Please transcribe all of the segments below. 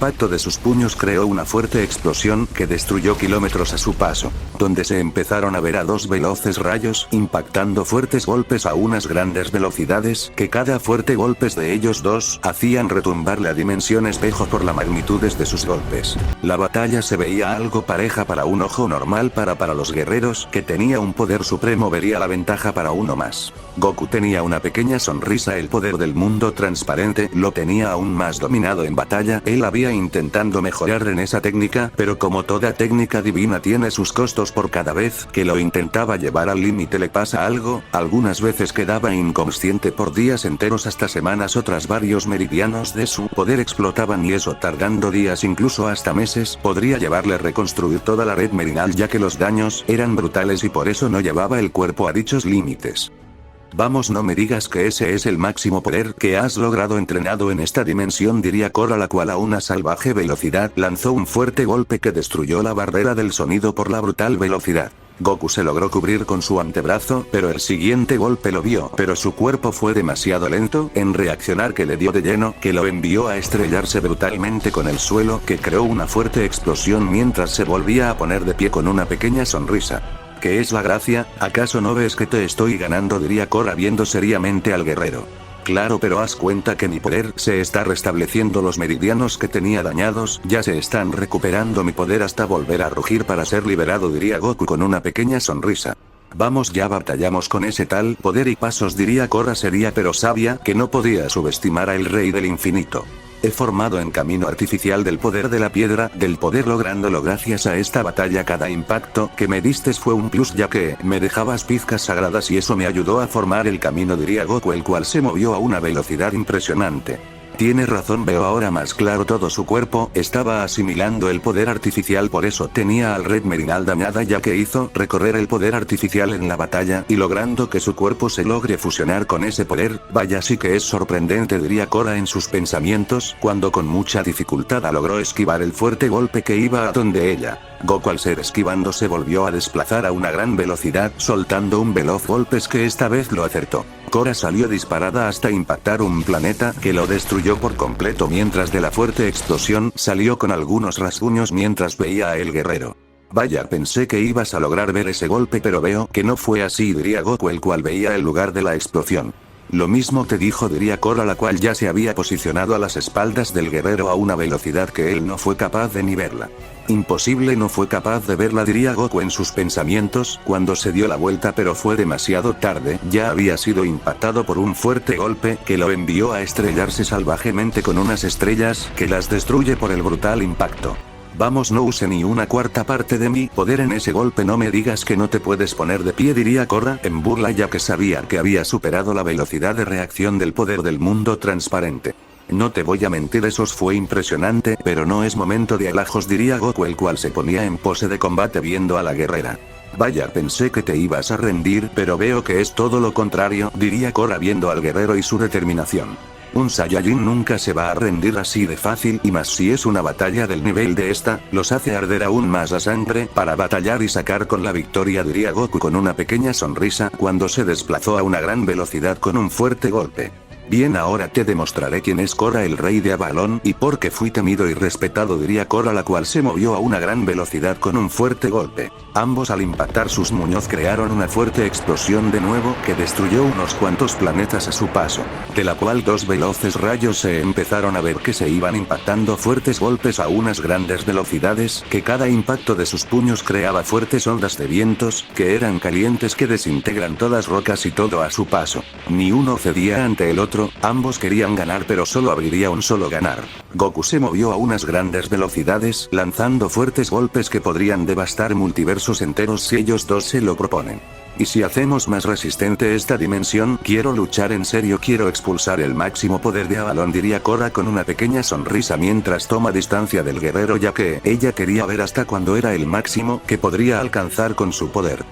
impacto de sus puños creó una fuerte explosión que destruyó kilómetros a su paso, donde se empezaron a ver a dos veloces rayos impactando fuertes golpes a unas grandes velocidades que cada fuerte golpes de ellos dos hacían retumbar la dimensión espejo por la magnitudes de sus golpes. La batalla se veía algo pareja para un ojo normal, para los guerreros que tenía un poder supremo vería la ventaja para uno más. Goku tenía una pequeña sonrisa, el poder del mundo transparente lo tenía aún más dominado en batalla. Él había intentando mejorar en esa técnica, pero como toda técnica divina tiene sus costos, por cada vez que lo intentaba llevar al límite le pasa algo, algunas veces quedaba inconsciente por días enteros hasta semanas, otras varios meridianos de su poder explotaban y eso tardando días incluso hasta meses podría llevarle a reconstruir toda la red meridional, ya que los daños eran brutales y por eso no llevaba el cuerpo a dichos límites. Vamos, no me digas que ese es el máximo poder que has logrado entrenado en esta dimensión, diría Korra, la cual a una salvaje velocidad lanzó un fuerte golpe que destruyó la barrera del sonido por la brutal velocidad. Goku se logró cubrir con su antebrazo, pero el siguiente golpe lo vio, pero su cuerpo fue demasiado lento en reaccionar, que le dio de lleno, que lo envió a estrellarse brutalmente con el suelo, que creó una fuerte explosión mientras se volvía a poner de pie con una pequeña sonrisa. ¿Qué es la gracia? ¿Acaso no ves que te estoy ganando?, diría Korra viendo seriamente al guerrero. Claro, pero haz cuenta que mi poder se está restableciendo, los meridianos que tenía dañados ya se están recuperando mi poder hasta volver a rugir para ser liberado, diría Goku con una pequeña sonrisa. Vamos, ya batallamos con ese tal poder y pasos, diría Korra seria pero sabia, que no podía subestimar al rey del infinito. He formado en camino artificial del poder de la piedra, del poder lográndolo gracias a esta batalla. Cada impacto que me diste fue un plus, ya que me dejabas pizcas sagradas y eso me ayudó a formar el camino, diría Goku, el cual se movió a una velocidad impresionante. Tienes razón, veo ahora más claro, todo su cuerpo estaba asimilando el poder artificial, por eso tenía al red meridional dañada, ya que hizo recorrer el poder artificial en la batalla y logrando que su cuerpo se logre fusionar con ese poder. Vaya, sí que es sorprendente, diría Korra en sus pensamientos, cuando con mucha dificultad logró esquivar el fuerte golpe que iba a donde ella. Goku, al ser esquivando, se volvió a desplazar a una gran velocidad, soltando un veloz golpes que esta vez lo acertó. Korra salió disparada hasta impactar un planeta que lo destruyó por completo, mientras de la fuerte explosión salió con algunos rasguños mientras veía a el guerrero. Vaya, pensé que ibas a lograr ver ese golpe, pero veo que no fue así, diría Goku, el cual veía el lugar de la explosión. Lo mismo te dijo, diría Korra, la cual ya se había posicionado a las espaldas del guerrero a una velocidad que él no fue capaz de ni verla. Imposible, no fue capaz de verla, diría Goku en sus pensamientos, cuando se dio la vuelta, pero fue demasiado tarde, ya había sido impactado por un fuerte golpe que lo envió a estrellarse salvajemente con unas estrellas que las destruye por el brutal impacto. Vamos, no use ni una cuarta parte de mi poder en ese golpe, no me digas que no te puedes poner de pie, diría Korra en burla, ya que sabía que había superado la velocidad de reacción del poder del mundo transparente. No te voy a mentir, eso fue impresionante, pero no es momento de halagos, diría Goku, el cual se ponía en pose de combate viendo a la guerrera. Vaya, pensé que te ibas a rendir, pero veo que es todo lo contrario, diría Korra viendo al guerrero y su determinación. Un Saiyajin nunca se va a rendir así de fácil, y más si es una batalla del nivel de esta, los hace arder aún más la sangre para batallar y sacar con la victoria, diría Goku con una pequeña sonrisa cuando se desplazó a una gran velocidad con un fuerte golpe. Bien, ahora te demostraré quién es Korra, el rey de Avalon, y por qué fui temido y respetado, diría Korra, la cual se movió a una gran velocidad con un fuerte golpe. Ambos al impactar sus muñoz crearon una fuerte explosión de nuevo que destruyó unos cuantos planetas a su paso, de la cual dos veloces rayos se empezaron a ver que se iban impactando fuertes golpes a unas grandes velocidades, que cada impacto de sus puños creaba fuertes ondas de vientos, que eran calientes, que desintegran todas rocas y todo a su paso. Ni uno cedía ante el otro, ambos querían ganar, pero solo abriría un solo ganar. Goku se movió a unas grandes velocidades, lanzando fuertes golpes que podrían devastar multiversos enteros si ellos dos se lo proponen. Y si hacemos más resistente esta dimensión, quiero luchar en serio, quiero expulsar el máximo poder de Avalon, diría Korra con una pequeña sonrisa mientras toma distancia del guerrero, ya que ella quería ver hasta cuándo era el máximo que podría alcanzar con su poder.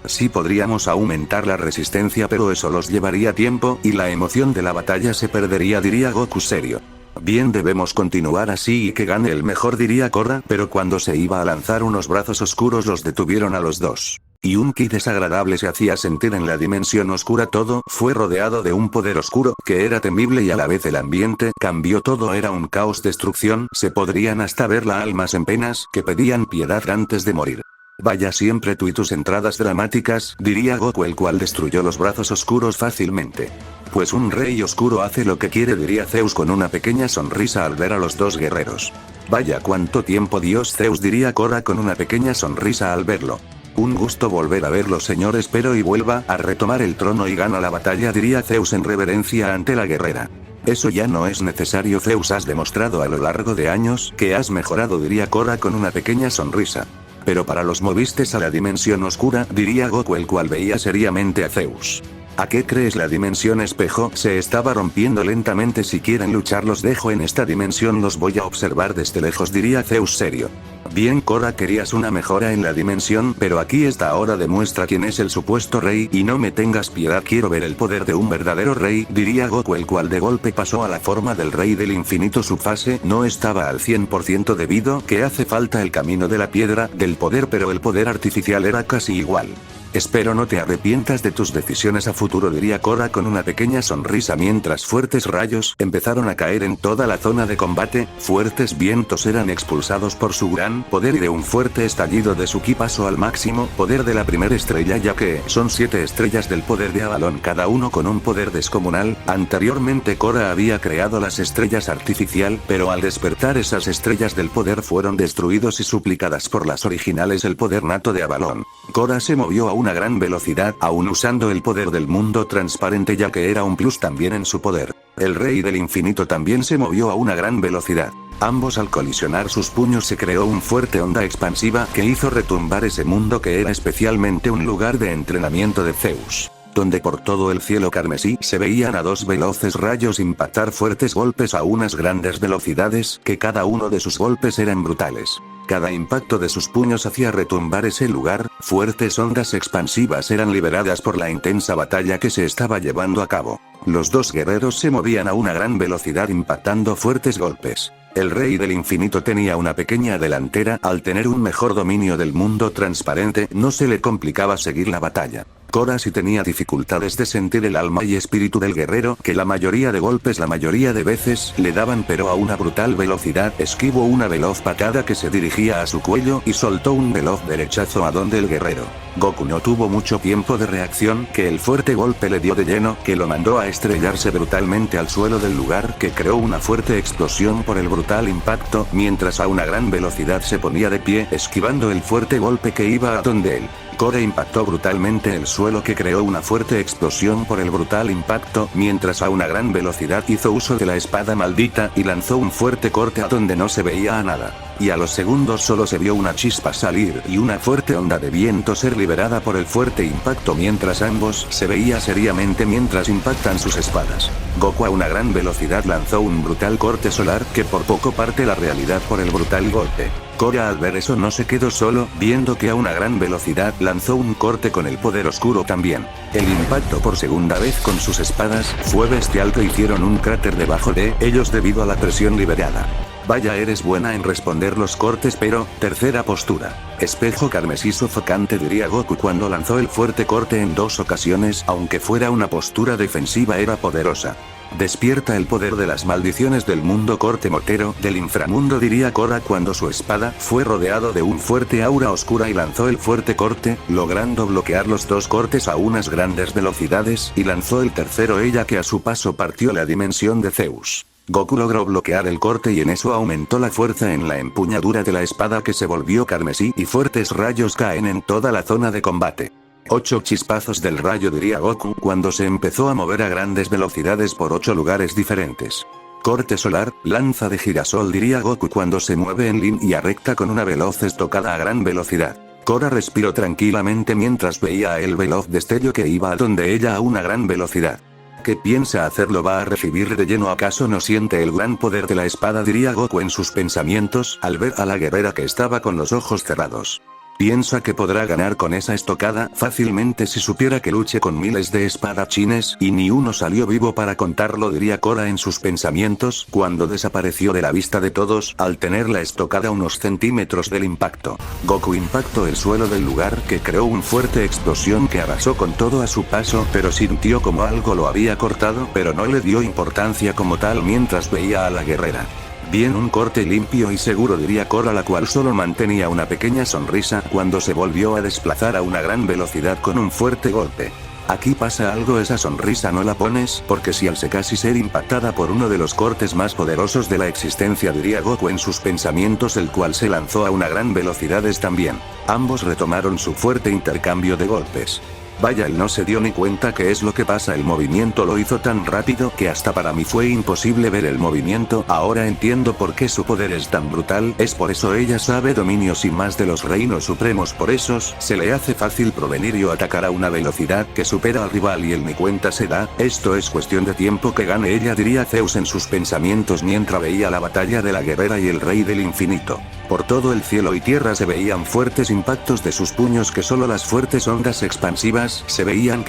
Sí, podríamos aumentar la resistencia, pero eso los llevaría tiempo y la emoción de la batalla se perdería, diría Goku serio. Bien, debemos continuar así y que gane el mejor, diría Korra, pero cuando se iba a lanzar unos brazos oscuros los detuvieron a los dos. y un ki desagradable se hacía sentir en la dimensión oscura. Todo fue rodeado de un poder oscuro, que era temible y a la vez el ambiente cambió. Todo era un caos, destrucción, se podrían hasta ver las almas en penas que pedían piedad antes de morir. Vaya, siempre tú y tus entradas dramáticas, diría Goku, el cual destruyó los brazos oscuros fácilmente. Pues un rey oscuro hace lo que quiere, diría Zeus con una pequeña sonrisa al ver a los dos guerreros. Vaya, cuánto tiempo, Dios Zeus, diría Korra con una pequeña sonrisa al verlo. Un gusto volver a verlo, señor, espero y vuelva a retomar el trono y gana la batalla, diría Zeus en reverencia ante la guerrera. Eso ya no es necesario, Zeus, has demostrado a lo largo de años que has mejorado, diría Korra con una pequeña sonrisa. Pero para los movistes a la dimensión oscura, diría Goku, el cual veía seriamente a Zeus. ¿A qué crees? La dimensión espejo se estaba rompiendo lentamente. Si quieren luchar los dejo en esta dimensión, los voy a observar desde lejos, diría Zeus serio. Bien, Korra, querías una mejora en la dimensión, pero aquí está, ahora demuestra quién es el supuesto rey y no me tengas piedad, quiero ver el poder de un verdadero rey, diría Goku, el cual de golpe pasó a la forma del rey del infinito. Su fase no estaba al 100% debido que hace falta el camino de la piedra del poder, pero el poder artificial era casi igual. Espero no te arrepientas de tus decisiones a futuro, diría Korra con una pequeña sonrisa mientras fuertes rayos empezaron a caer en toda la zona de combate. Fuertes vientos eran expulsados por su gran poder y de un fuerte estallido de su ki pasó al máximo poder de la primera estrella, ya que son 7 estrellas del poder de Avalon, cada uno con un poder descomunal. Anteriormente Korra había creado las estrellas artificial, pero al despertar esas estrellas del poder fueron destruidos y suplicadas por las originales, el poder nato de Avalon. Korra se movió a una gran velocidad, aún usando el poder del mundo transparente, ya que era un plus también en su poder. El rey del infinito también se movió a una gran velocidad. Ambos, al colisionar sus puños, se creó un fuerte onda expansiva que hizo retumbar ese mundo, que era especialmente un lugar de entrenamiento de Zeus, donde por todo el cielo carmesí se veían a 2 veloces rayos impactar fuertes golpes a unas grandes velocidades, que cada uno de sus golpes eran brutales. Cada impacto de sus puños hacía retumbar ese lugar. Fuertes ondas expansivas eran liberadas por la intensa batalla que se estaba llevando a cabo. Los dos guerreros se movían a una gran velocidad impactando fuertes golpes. El rey del infinito tenía una pequeña delantera, al tener un mejor dominio del mundo transparente no se le complicaba seguir la batalla. Korra sí tenía dificultades de sentir el alma y espíritu del guerrero, que la mayoría de golpes la mayoría de veces le daban pero a una brutal velocidad. Esquivó una veloz patada que se dirigía a su cuello y soltó un veloz derechazo a donde el guerrero. Goku no tuvo mucho tiempo de reacción, que el fuerte golpe le dio de lleno, que lo mandó a estrellarse brutalmente al suelo del lugar, que creó una fuerte explosión por el brutal impacto, mientras a una gran velocidad se ponía de pie, esquivando el fuerte golpe que iba a donde él. Korra impactó brutalmente el suelo, que creó una fuerte explosión por el brutal impacto, mientras a una gran velocidad hizo uso de la espada maldita y lanzó un fuerte corte a donde no se veía a nada. Y a los segundos solo se vio una chispa salir y una fuerte onda de viento ser liberada por el fuerte impacto, mientras ambos se veía seriamente mientras impactan sus espadas. Goku a una gran velocidad lanzó un brutal corte solar que por poco parte la realidad por el brutal golpe. Korra al ver eso no se quedó solo, viendo que a una gran velocidad lanzó un corte con el poder oscuro también. El impacto por segunda vez con sus espadas fue bestial, que hicieron un cráter debajo de ellos debido a la presión liberada. Vaya, eres buena en responder los cortes, pero, tercera postura. Espejo carmesí sofocante, diría Goku cuando lanzó el fuerte corte en 2 ocasiones, aunque fuera una postura defensiva era poderosa. Despierta el poder de las maldiciones del mundo, corte mortero del inframundo, diría Korra cuando su espada fue rodeado de un fuerte aura oscura y lanzó el fuerte corte, logrando bloquear los 2 cortes a unas grandes velocidades, y lanzó el tercero, ella que a su paso partió la dimensión de Zeus. Goku logró bloquear el corte y en eso aumentó la fuerza en la empuñadura de la espada, que se volvió carmesí y fuertes rayos caen en toda la zona de combate. 8 chispazos del rayo, diría Goku cuando se empezó a mover a grandes velocidades por 8 lugares diferentes. Corte solar, lanza de girasol, diría Goku cuando se mueve en línea recta con una veloz estocada a gran velocidad. Korra respiró tranquilamente mientras veía el veloz destello que iba a donde ella a una gran velocidad. ¿Qué piensa hacer? ¿Lo va a recibir de lleno? ¿Acaso no siente el gran poder de la espada? Diría Goku en sus pensamientos al ver a la guerrera que estaba con los ojos cerrados. Piensa que podrá ganar con esa estocada fácilmente si supiera que luche con miles de espadachines y ni uno salió vivo para contarlo, diría Korra en sus pensamientos cuando desapareció de la vista de todos al tener la estocada a unos centímetros del impacto. Goku impactó el suelo del lugar que creó una fuerte explosión que arrasó con todo a su paso, pero sintió como algo lo había cortado, pero no le dio importancia como tal mientras veía a la guerrera. Bien, un corte limpio y seguro, diría Korra, la cual solo mantenía una pequeña sonrisa cuando se volvió a desplazar a una gran velocidad con un fuerte golpe. Aquí pasa algo, esa sonrisa no la pones, porque si al casi ser impactada por uno de los cortes más poderosos de la existencia, diría Goku en sus pensamientos, el cual se lanzó a una gran velocidad también. Ambos retomaron su fuerte intercambio de golpes. Vaya, él no se dio ni cuenta qué es lo que pasa, el movimiento lo hizo tan rápido que hasta para mí fue imposible ver el movimiento. Ahora entiendo por qué su poder es tan brutal, es por eso ella sabe dominios y más de los reinos supremos, por eso se le hace fácil provenir y atacar a una velocidad que supera al rival y él ni cuenta se da. Esto es cuestión de tiempo que gane ella, diría Zeus en sus pensamientos mientras veía la batalla de la guerrera y el rey del infinito. Por todo el cielo y tierra se veían fuertes impactos de sus puños, que solo las fuertes ondas expansivas se veían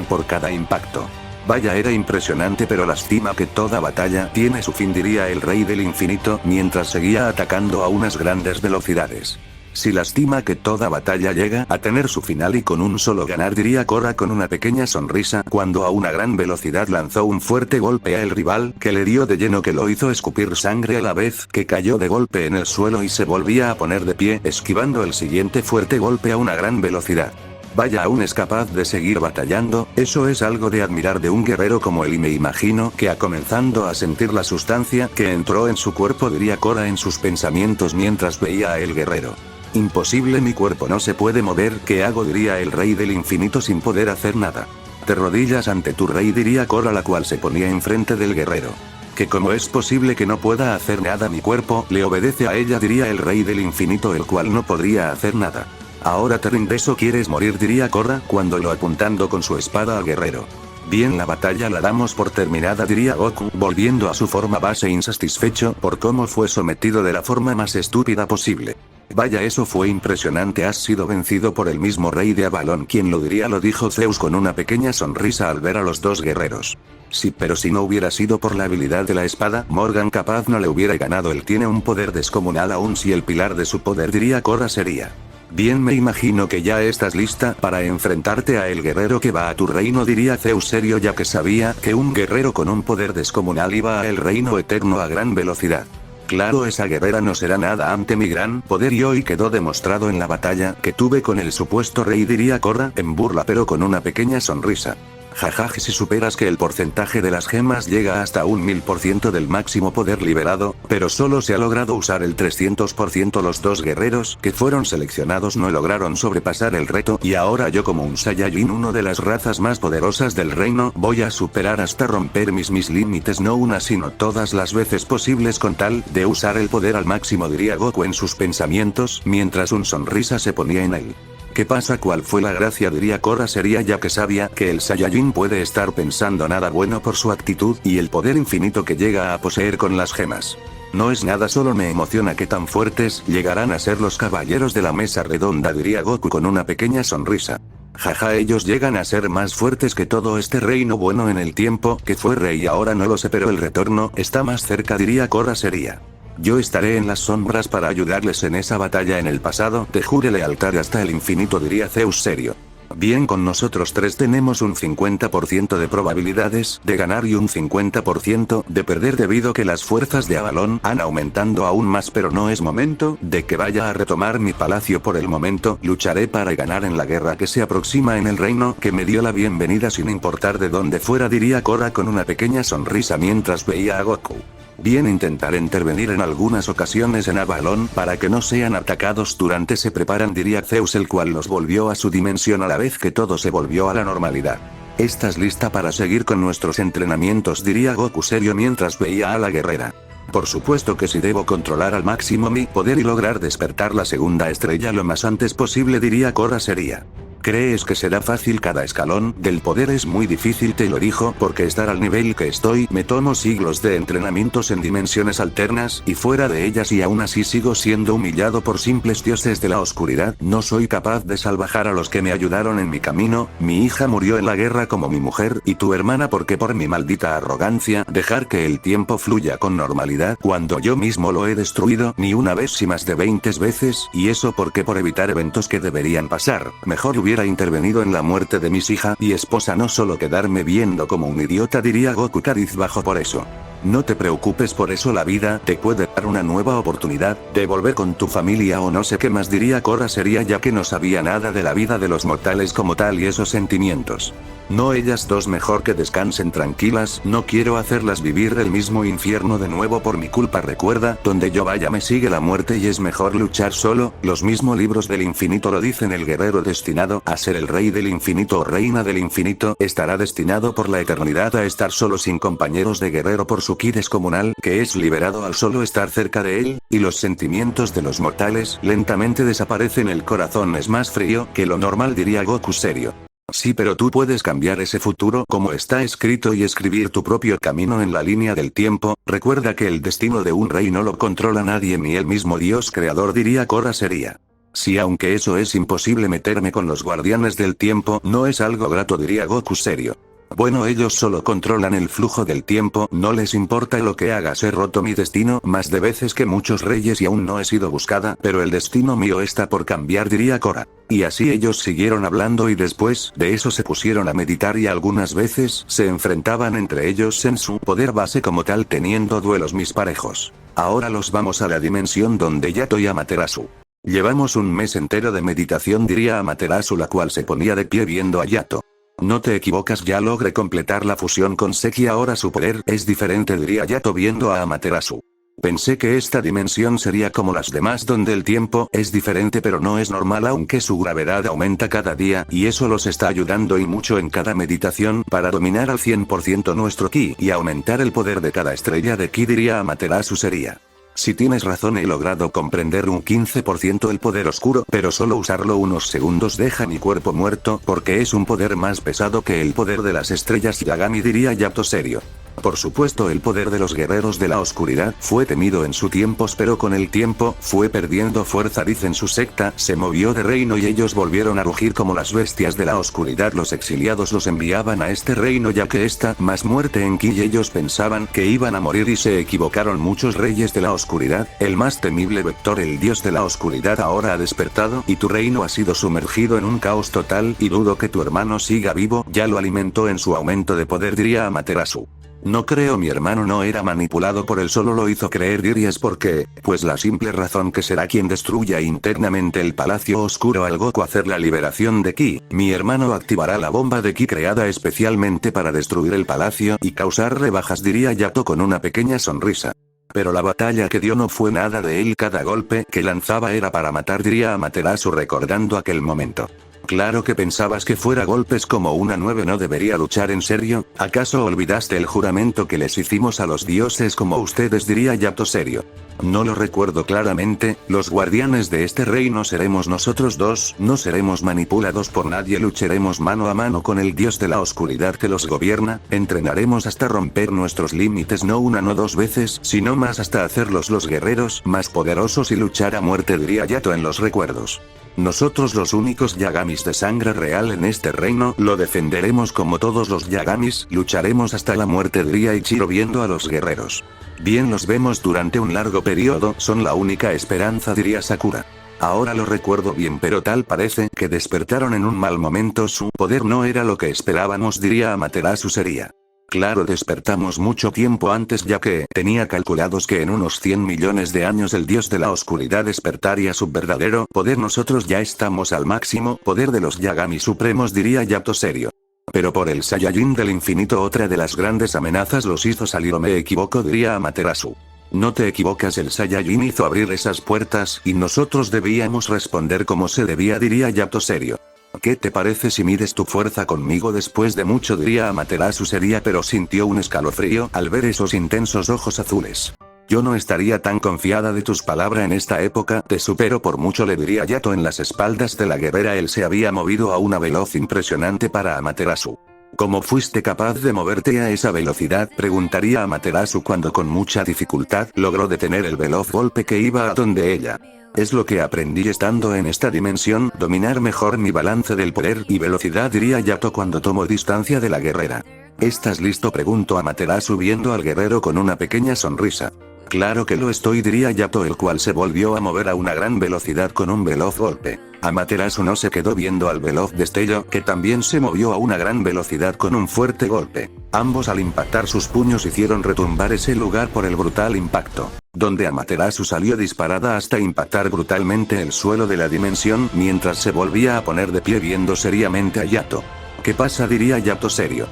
por cada impacto. Vaya, era impresionante, pero lástima que toda batalla tiene su fin, diría el rey del infinito mientras seguía atacando a unas grandes velocidades. Si lástima que toda batalla llega a tener su final y con un solo ganar, diría Korra con una pequeña sonrisa cuando a una gran velocidad lanzó un fuerte golpe a el rival que le dio de lleno, que lo hizo escupir sangre a la vez que cayó de golpe en el suelo y se volvía a poner de pie esquivando el siguiente fuerte golpe a una gran velocidad. Vaya, aún es capaz de seguir batallando, eso es algo de admirar de un guerrero como él, y me imagino que ha comenzando a sentir la sustancia que entró en su cuerpo, diría Korra en sus pensamientos mientras veía a el guerrero. Imposible, mi cuerpo no se puede mover, ¿qué hago?, diría el rey del infinito sin poder hacer nada. Te rodillas ante tu rey, diría Korra, la cual se ponía enfrente del guerrero. Que cómo es posible que no pueda hacer nada, mi cuerpo le obedece a ella, diría el rey del infinito, el cual no podría hacer nada. Ahora te rindes o quieres morir, diría Korra cuando lo apuntando con su espada al guerrero. Bien, la batalla la damos por terminada, diría Goku volviendo a su forma base, insatisfecho por cómo fue sometido de la forma más estúpida posible. Vaya, eso fue impresionante, has sido vencido por el mismo rey de Avalon. ¿Quién lo diría?, lo dijo Zeus con una pequeña sonrisa al ver a los dos guerreros. Sí, pero si no hubiera sido por la habilidad de la espada, Morgan capaz no le hubiera ganado, él tiene un poder descomunal, aún si el pilar de su poder, diría Korra, sería. Bien, me imagino que ya estás lista para enfrentarte a el guerrero que va a tu reino, diría Zeus serio, ya que sabía que un guerrero con un poder descomunal iba a el reino eterno a gran velocidad. Claro, esa guerrera no será nada ante mi gran poder, y hoy quedó demostrado en la batalla que tuve con el supuesto rey, diría Korra en burla pero con una pequeña sonrisa. Jajaja, si superas que el porcentaje de las gemas llega hasta un 1000% del máximo poder liberado, pero solo se ha logrado usar el 300%. Los dos guerreros que fueron seleccionados no lograron sobrepasar el reto, y ahora yo, como un Saiyajin, uno de las razas más poderosas del reino, voy a superar hasta romper mis límites, no una sino todas las veces posibles con tal de usar el poder al máximo, diría Goku en sus pensamientos mientras una sonrisa se ponía en él. ¿Qué pasa? ¿Cuál fue la gracia?, diría Korra seria, ya que sabía que el Saiyajin puede estar pensando nada bueno por su actitud y el poder infinito que llega a poseer con las gemas. No es nada, solo me emociona que tan fuertes llegarán a ser los caballeros de la mesa redonda, diría Goku con una pequeña sonrisa. Jaja, ellos llegan a ser más fuertes que todo este reino. Bueno, en el tiempo que fue rey ahora no lo sé, pero el retorno está más cerca, diría Korra seria. Yo estaré en las sombras para ayudarles en esa batalla en el pasado, te jure lealtad hasta el infinito, diría Zeus serio. Bien, con nosotros tres tenemos un 50% de probabilidades de ganar y un 50% de perder, debido que las fuerzas de Avalon han aumentado aún más, pero no es momento de que vaya a retomar mi palacio por el momento. Lucharé para ganar en la guerra que se aproxima en el reino que me dio la bienvenida sin importar de dónde fuera, diría Korra con una pequeña sonrisa mientras veía a Goku. Bien, intentaré intervenir en algunas ocasiones en Avalon para que no sean atacados durante se preparan, diría Zeus, el cual los volvió a su dimensión a la vez que todo se volvió a la normalidad. ¿Estás lista para seguir con nuestros entrenamientos?, diría Goku serio mientras veía a la guerrera. Por supuesto que sí, debo controlar al máximo mi poder y lograr despertar la segunda estrella lo más antes posible, diría Korra seria. ¿Crees que será fácil? Cada escalón del poder es muy difícil, te lo dijo, porque estar al nivel que estoy me tomo siglos de entrenamientos en dimensiones alternas y fuera de ellas y aún así sigo siendo humillado por simples dioses de la oscuridad. No soy capaz de salvar a los que me ayudaron en mi camino. Mi hija murió en la guerra como mi mujer y tu hermana porque por mi maldita arrogancia dejar que el tiempo fluya con normalidad cuando yo mismo lo he destruido ni una vez si más de 20 veces y eso porque por evitar eventos que deberían pasar, mejor hubiera intervenido en la muerte de mis hija y esposa, no solo quedarme viendo como un idiota, diría Goku cabizbajo. Por eso no te preocupes, por eso la vida te puede dar una nueva oportunidad de volver con tu familia o no sé qué más, diría Korra seria, ya que no sabía nada de la vida de los mortales como tal y esos sentimientos. No, ellas dos mejor que descansen tranquilas, no quiero hacerlas vivir el mismo infierno de nuevo por mi culpa. Recuerda, donde yo vaya me sigue la muerte y es mejor luchar solo. Los mismos libros del infinito lo dicen, el guerrero destinado a ser el rey del infinito o reina del infinito estará destinado por la eternidad a estar solo sin compañeros de guerrero por su ki descomunal, que es liberado al solo estar cerca de él, y los sentimientos de los mortales lentamente desaparecen. El corazón es más frío que lo normal, diría Goku serio. Sí, pero tú puedes cambiar ese futuro como está escrito y escribir tu propio camino en la línea del tiempo. Recuerda que el destino de un rey no lo controla nadie, ni el mismo Dios creador, diría Korra seria. Sí, aunque eso es imposible, meterme con los guardianes del tiempo no es algo grato, diría Goku serio. Bueno, ellos solo controlan el flujo del tiempo, no les importa lo que hagas. He roto mi destino más de veces que muchos reyes y aún no he sido buscada, pero el destino mío está por cambiar, diría Korra. Y así ellos siguieron hablando y después de eso se pusieron a meditar y algunas veces se enfrentaban entre ellos en su poder base como tal, teniendo duelos mis parejos. Ahora los vamos a la dimensión donde Yato y Amaterasu. Llevamos un mes entero de meditación, diría Amaterasu, la cual se ponía de pie viendo a Yato. No te equivocas, ya logré completar la fusión con Seki, ahora su poder es diferente, diría Yato viendo a Amaterasu. Pensé que esta dimensión sería como las demás donde el tiempo es diferente pero no es normal, aunque su gravedad aumenta cada día y eso los está ayudando y mucho en cada meditación para dominar al 100% nuestro ki y aumentar el poder de cada estrella de ki, diría Amaterasu seria. Si tienes razón, he logrado comprender un 15% el poder oscuro, pero solo usarlo unos segundos deja mi cuerpo muerto porque es un poder más pesado que el poder de las estrellas Yagami, diría Yato serio. Por supuesto, el poder de los guerreros de la oscuridad fue temido en su tiempos, pero con el tiempo fue perdiendo fuerza, dicen su secta se movió de reino y ellos volvieron a rugir como las bestias de la oscuridad. Los exiliados los enviaban a este reino ya que está más muerte en ki y ellos pensaban que iban a morir y se equivocaron. Muchos reyes de la oscuridad, el más temible Vector, el dios de la oscuridad, ahora ha despertado y tu reino ha sido sumergido en un caos total y dudo que tu hermano siga vivo, ya lo alimentó en su aumento de poder, diría Amaterasu. No creo, mi hermano no era manipulado por él, solo lo hizo creer, dirías por qué, pues la simple razón que será quien destruya internamente el palacio oscuro al Goku hacer la liberación de ki. Mi hermano activará la bomba de ki creada especialmente para destruir el palacio y causar rebajas, diría Yato con una pequeña sonrisa. Pero la batalla que dio no fue nada de él, cada golpe que lanzaba era para matar, diría Amaterasu recordando aquel momento. Claro que pensabas que fuera golpes como una 9, no debería luchar en serio, ¿acaso olvidaste el juramento que les hicimos a los dioses como ustedes, diría Yato serio? No lo recuerdo claramente, los guardianes de este reino seremos nosotros dos, no seremos manipulados por nadie, lucharemos mano a mano con el dios de la oscuridad que los gobierna, entrenaremos hasta romper nuestros límites, no una no dos veces, sino más hasta hacerlos los guerreros más poderosos y luchar a muerte, diría Yato en los recuerdos. Nosotros los únicos Yagamis de sangre real en este reino, lo defenderemos como todos los Yagamis, lucharemos hasta la muerte, diría Ichiro viendo a los guerreros. Bien, los vemos durante un largo periodo, son la única esperanza, diría Sakura. Ahora lo recuerdo bien, pero tal parece que despertaron en un mal momento, su poder no era lo que esperábamos, diría Amaterasu seria. Claro, despertamos mucho tiempo antes ya que tenía calculados que en unos 100 millones de años el dios de la oscuridad despertaría su verdadero poder. Nosotros ya estamos al máximo poder de los Yagami supremos, diría Yato serio. Pero por el Saiyajin del infinito otra de las grandes amenazas los hizo salir, o me equivoco, diría Amaterasu. No te equivocas, el Saiyajin hizo abrir esas puertas y nosotros debíamos responder como se debía, diría Yato serio. ¿Qué te parece si mides tu fuerza conmigo después de mucho, diría Amaterasu seria, pero sintió un escalofrío al ver esos intensos ojos azules. Yo no estaría tan confiada de tus palabras en esta época, te supero por mucho, le diría Yato en las espaldas de la guerrera. Él se había movido a una velocidad impresionante para Amaterasu. ¿Cómo fuiste capaz de moverte a esa velocidad?, preguntaría Amaterasu cuando con mucha dificultad logró detener el veloz golpe que iba a donde ella. Es lo que aprendí estando en esta dimensión, dominar mejor mi balance del poder y velocidad, diría Yato cuando tomó distancia de la guerrera. ¿Estás listo?, preguntó Amaterasu viendo al guerrero con una pequeña sonrisa. Claro que lo estoy, diría Yato, el cual se volvió a mover a una gran velocidad con un veloz golpe. Amaterasu no se quedó viendo al veloz destello, que también se movió a una gran velocidad con un fuerte golpe. Ambos al impactar sus puños hicieron retumbar ese lugar por el brutal impacto, donde Amaterasu salió disparada hasta impactar brutalmente el suelo de la dimensión, mientras se volvía a poner de pie viendo seriamente a Yato. ¿Qué pasa?, diría Yato serio.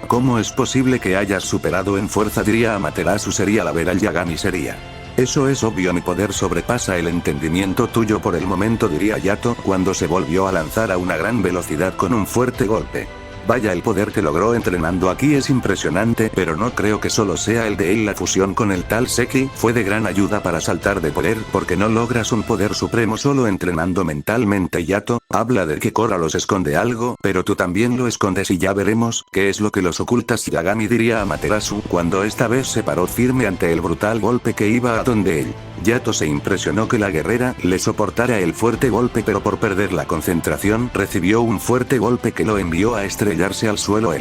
¿Cómo es posible que hayas superado en fuerza?, diría Amaterasu sería. La ver al Yagami sería. Eso es obvio, mi poder sobrepasa el entendimiento tuyo por el momento, diría Yato cuando se volvió a lanzar a una gran velocidad con un fuerte golpe. Vaya, el poder que logró entrenando aquí es impresionante, pero no creo que solo sea el de él. La fusión con el tal Seki fue de gran ayuda para saltar de poder, porque no logras un poder supremo solo entrenando mentalmente. Yato habla de que Korra los esconde algo, pero tú también lo escondes y ya veremos qué es lo que los ocultas, Yagami, diría Amaterasu cuando esta vez se paró firme ante el brutal golpe que iba a donde él. Yato se impresionó que la guerrera le soportara el fuerte golpe, pero por perder la concentración recibió un fuerte golpe que lo envió a estrellarse al suelo.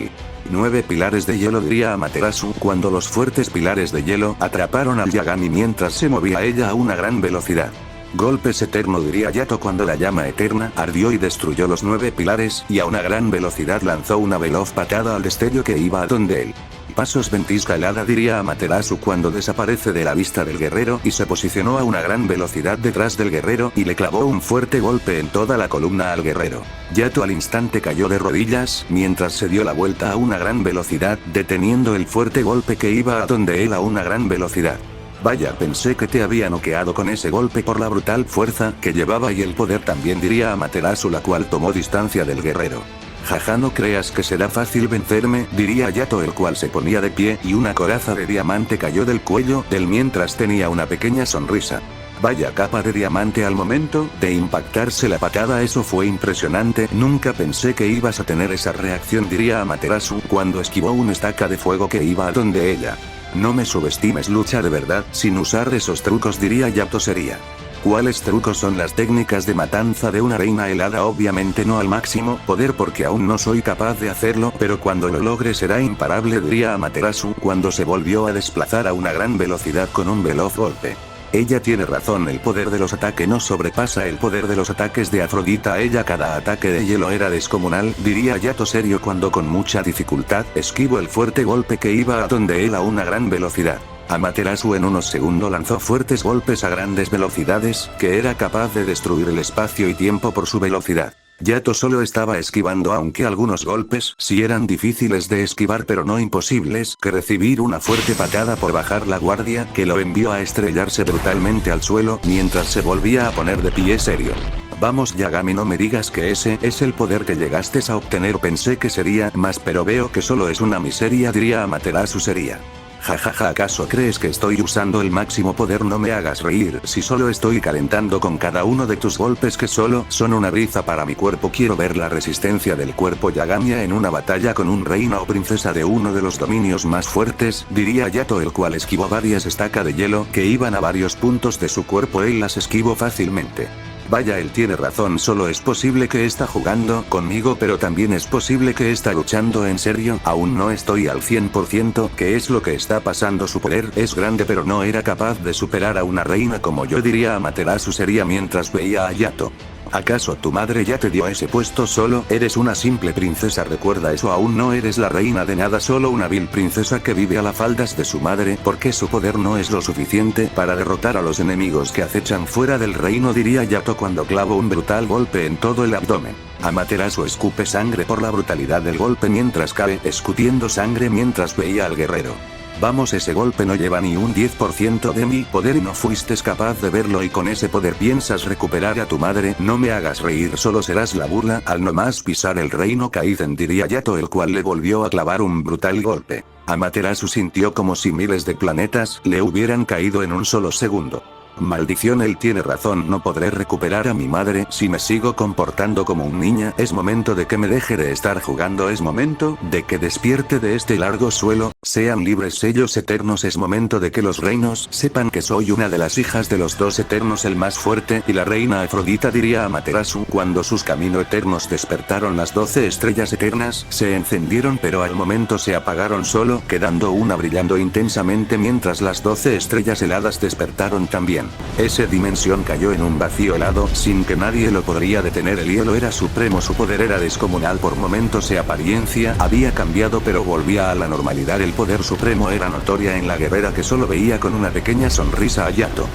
9 pilares de hielo, diría Amaterasu cuando los fuertes pilares de hielo atraparon al Yagami mientras se movía ella a una gran velocidad. Golpes eterno, diría Yato cuando la llama eterna ardió y destruyó los 9 pilares y a una gran velocidad lanzó una veloz patada al destello que iba a donde él. Pasos ventisca helada, diría Amaterasu cuando desaparece de la vista del guerrero y se posicionó a una gran velocidad detrás del guerrero y le clavó un fuerte golpe en toda la columna al guerrero. Yato al instante cayó de rodillas mientras se dio la vuelta a una gran velocidad, deteniendo el fuerte golpe que iba a donde él a una gran velocidad. Vaya, pensé que te había noqueado con ese golpe por la brutal fuerza que llevaba y el poder también, diría Amaterasu, la cual tomó distancia del guerrero. Jaja, no creas que será fácil vencerme, diría Yato, el cual se ponía de pie y una coraza de diamante cayó del cuello de él mientras tenía una pequeña sonrisa. Vaya capa de diamante al momento de impactarse la patada, eso fue impresionante, nunca pensé que ibas a tener esa reacción, diría Amaterasu cuando esquivó una estaca de fuego que iba a donde ella. No me subestimes, lucha de verdad sin usar esos trucos, diría Yato sería. ¿Cuáles trucos son las técnicas de matanza de una reina helada? Obviamente no al máximo poder porque aún no soy capaz de hacerlo, pero cuando lo logre será imparable, diría Amaterasu cuando se volvió a desplazar a una gran velocidad con un veloz golpe. Ella tiene razón, el poder de los ataques no sobrepasa el poder de los ataques de Afrodita. Ella cada ataque de hielo era descomunal, diría Yato serio cuando con mucha dificultad esquivó el fuerte golpe que iba a donde él a una gran velocidad. Amaterasu en unos segundos lanzó fuertes golpes a grandes velocidades, que era capaz de destruir el espacio y tiempo por su velocidad. Yato solo estaba esquivando, aunque algunos golpes sí eran difíciles de esquivar pero no imposibles, que recibir una fuerte patada por bajar la guardia que lo envió a estrellarse brutalmente al suelo mientras se volvía a poner de pie serio. Vamos Yagami, no me digas que ese es el poder que llegaste a obtener, pensé que sería más pero veo que solo es una miseria, diría Amaterasu sería. Jajaja, ¿acaso crees que estoy usando el máximo poder? No me hagas reír, si solo estoy calentando con cada uno de tus golpes que solo son una brisa para mi cuerpo. Quiero ver la resistencia del cuerpo Yagami en una batalla con un reina o princesa de uno de los dominios más fuertes, diría Yato, el cual esquivó varias estacas de hielo que iban a varios puntos de su cuerpo. Él las esquivó fácilmente. Vaya, él tiene razón, solo es posible que está jugando conmigo, pero también es posible que está luchando en serio. Aún no estoy al 100% qué es lo que está pasando. Su poder es grande pero no era capaz de superar a una reina como yo, diría Amaterasu sería mientras veía a Yato. ¿Acaso tu madre ya te dio ese puesto? Solo eres una simple princesa, recuerda eso, aún no eres la reina de nada, solo una vil princesa que vive a las faldas de su madre, porque su poder no es lo suficiente para derrotar a los enemigos que acechan fuera del reino, diría Yato cuando clavó un brutal golpe en todo el abdomen. Amaterasu escupe sangre por la brutalidad del golpe mientras cae escutiendo sangre mientras veía al guerrero. Vamos, ese golpe no lleva ni un 10% de mi poder y no fuiste capaz de verlo y con ese poder piensas recuperar a tu madre. No me hagas reír, solo serás la burla al nomás pisar el reino Kaizen, diría Yato, el cual le volvió a clavar un brutal golpe. Amaterasu sintió como si miles de planetas le hubieran caído en un solo segundo. Maldición, él tiene razón, no podré recuperar a mi madre si me sigo comportando como un niña. Es momento de que me deje de estar jugando, es momento de que despierte de este largo suelo, sean libres sellos eternos, es momento de que los reinos sepan que soy una de las hijas de los dos eternos, el más fuerte y la reina Afrodita, diría Amaterasu. Cuando sus caminos eternos despertaron, las 12 estrellas eternas se encendieron pero al momento se apagaron, solo quedando una brillando intensamente mientras las 12 estrellas heladas despertaron también. Esa dimensión cayó en un vacío helado, sin que nadie lo podría detener. El hielo era supremo, su poder era descomunal. Por momentos su apariencia había cambiado pero volvía a la normalidad. El poder supremo era notoria en la guerrera, que solo veía con una pequeña sonrisa a Yato.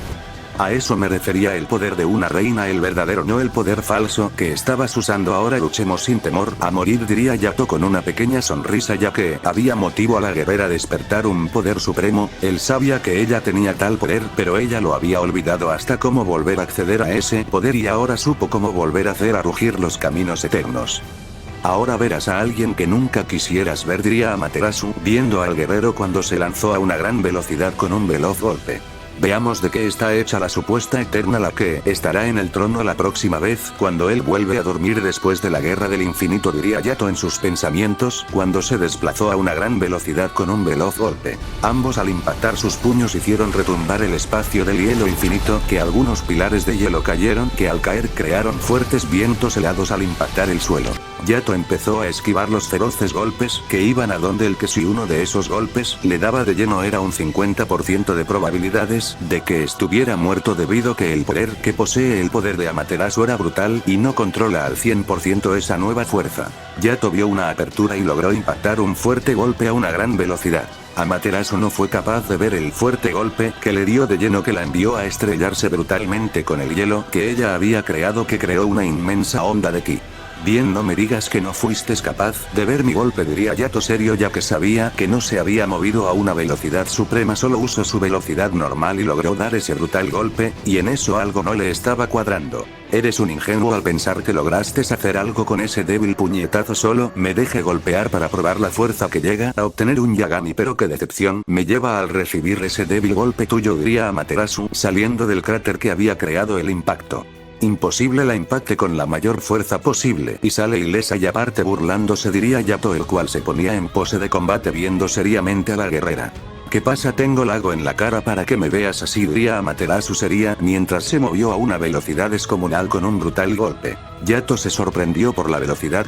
A eso me refería, el poder de una reina, el verdadero, no el poder falso que estabas usando ahora. Luchemos sin temor a morir, diría Yato con una pequeña sonrisa, ya que había motivo a la guerrera despertar un poder supremo. Él sabía que ella tenía tal poder, pero ella lo había olvidado hasta cómo volver a acceder a ese poder, y ahora supo cómo volver a hacer a rugir los caminos eternos. Ahora verás a alguien que nunca quisieras ver, diría Amaterasu, viendo al guerrero cuando se lanzó a una gran velocidad con un veloz golpe. Veamos de qué está hecha la supuesta eterna, la que estará en el trono la próxima vez cuando él vuelve a dormir después de la guerra del infinito, diría Yato en sus pensamientos, cuando se desplazó a una gran velocidad con un veloz golpe. Ambos al impactar sus puños hicieron retumbar el espacio del hielo infinito, que algunos pilares de hielo cayeron, que al caer crearon fuertes vientos helados al impactar el suelo. Yato empezó a esquivar los feroces golpes que iban a donde el que si uno de esos golpes le daba de lleno era un 50% de probabilidades de que estuviera muerto, debido que el poder que posee el poder de Amaterasu era brutal y no controla al 100% esa nueva fuerza. Yato vio una apertura y logró impactar un fuerte golpe a una gran velocidad. Amaterasu no fue capaz de ver el fuerte golpe que le dio de lleno, que la envió a estrellarse brutalmente con el hielo que ella había creado, que creó una inmensa onda de ki. Bien, no me digas que no fuiste capaz de ver mi golpe, diría Yato serio, ya que sabía que no se había movido a una velocidad suprema, solo usó su velocidad normal y logró dar ese brutal golpe, y en eso algo no le estaba cuadrando. Eres un ingenuo al pensar que lograste hacer algo con ese débil puñetazo. Solo me deje golpear para probar la fuerza que llega a obtener un Yagami, pero qué decepción me lleva al recibir ese débil golpe tuyo, diría Amaterasu, saliendo del cráter que había creado el impacto. Imposible, la impacte con la mayor fuerza posible y sale ilesa y aparte burlándose, diría Yato, el cual se ponía en pose de combate viendo seriamente a la guerrera. ¿Qué pasa? Tengo lago en la cara para que me veas así, diría Amaterasu seria, mientras se movió a una velocidad descomunal con un brutal golpe. Yato se sorprendió por la velocidad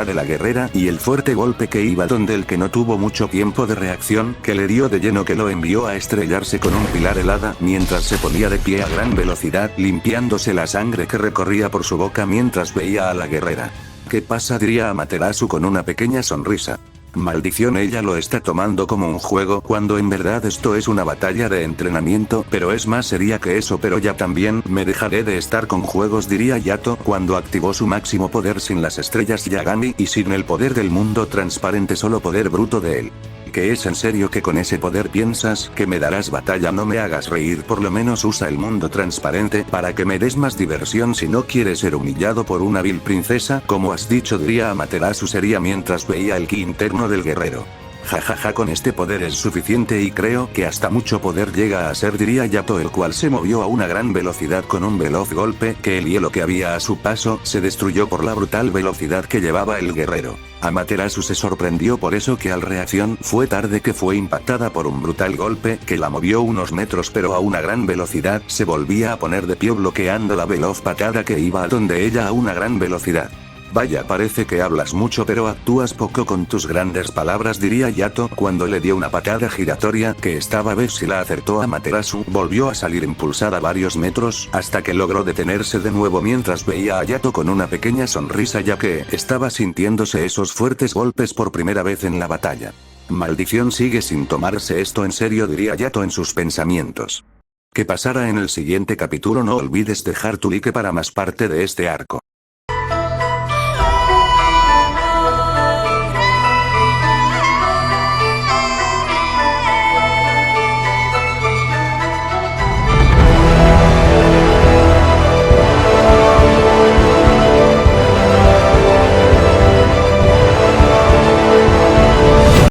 de la guerrera y el fuerte golpe que iba donde el que no tuvo mucho tiempo de reacción, que le dio de lleno, que lo envió a estrellarse con un pilar helada, mientras se ponía de pie a gran velocidad, limpiándose la sangre que recorría por su boca mientras veía a la guerrera. ¿Qué pasa? Diría Amaterasu con una pequeña sonrisa. Maldición, ella lo está tomando como un juego, cuando en verdad esto es una batalla de entrenamiento, pero es más seria que eso. Pero ya también me dejaré de estar con juegos, diría Yato, cuando activó su máximo poder sin las estrellas Yagami y sin el poder del mundo transparente, solo poder bruto de él. ¿Que es en serio que con ese poder piensas que me darás batalla? No me hagas reír, por lo menos usa el mundo transparente para que me des más diversión si no quieres ser humillado por una vil princesa, como has dicho, diría Amaterasu seria mientras veía el ki interno del guerrero. Jajaja, con este poder es suficiente y creo que hasta mucho poder llega a ser, diría Yato, el cual se movió a una gran velocidad con un veloz golpe, que el hielo que había a su paso se destruyó por la brutal velocidad que llevaba el guerrero. Amaterasu se sorprendió por eso, que al reacción fue tarde, que fue impactada por un brutal golpe que la movió unos metros pero a una gran velocidad, se volvía a poner de pie bloqueando la veloz patada que iba a donde ella a una gran velocidad. Vaya, parece que hablas mucho pero actúas poco con tus grandes palabras, diría Yato, cuando le dio una patada giratoria que esta vez si la acertó. Amaterasu volvió a salir impulsada varios metros hasta que logró detenerse de nuevo mientras veía a Yato con una pequeña sonrisa, ya que estaba sintiéndose esos fuertes golpes por primera vez en la batalla. Maldición, sigue sin tomarse esto en serio, diría Yato en sus pensamientos. ¿Qué pasará en el siguiente capítulo? No olvides dejar tu like para más parte de este arco.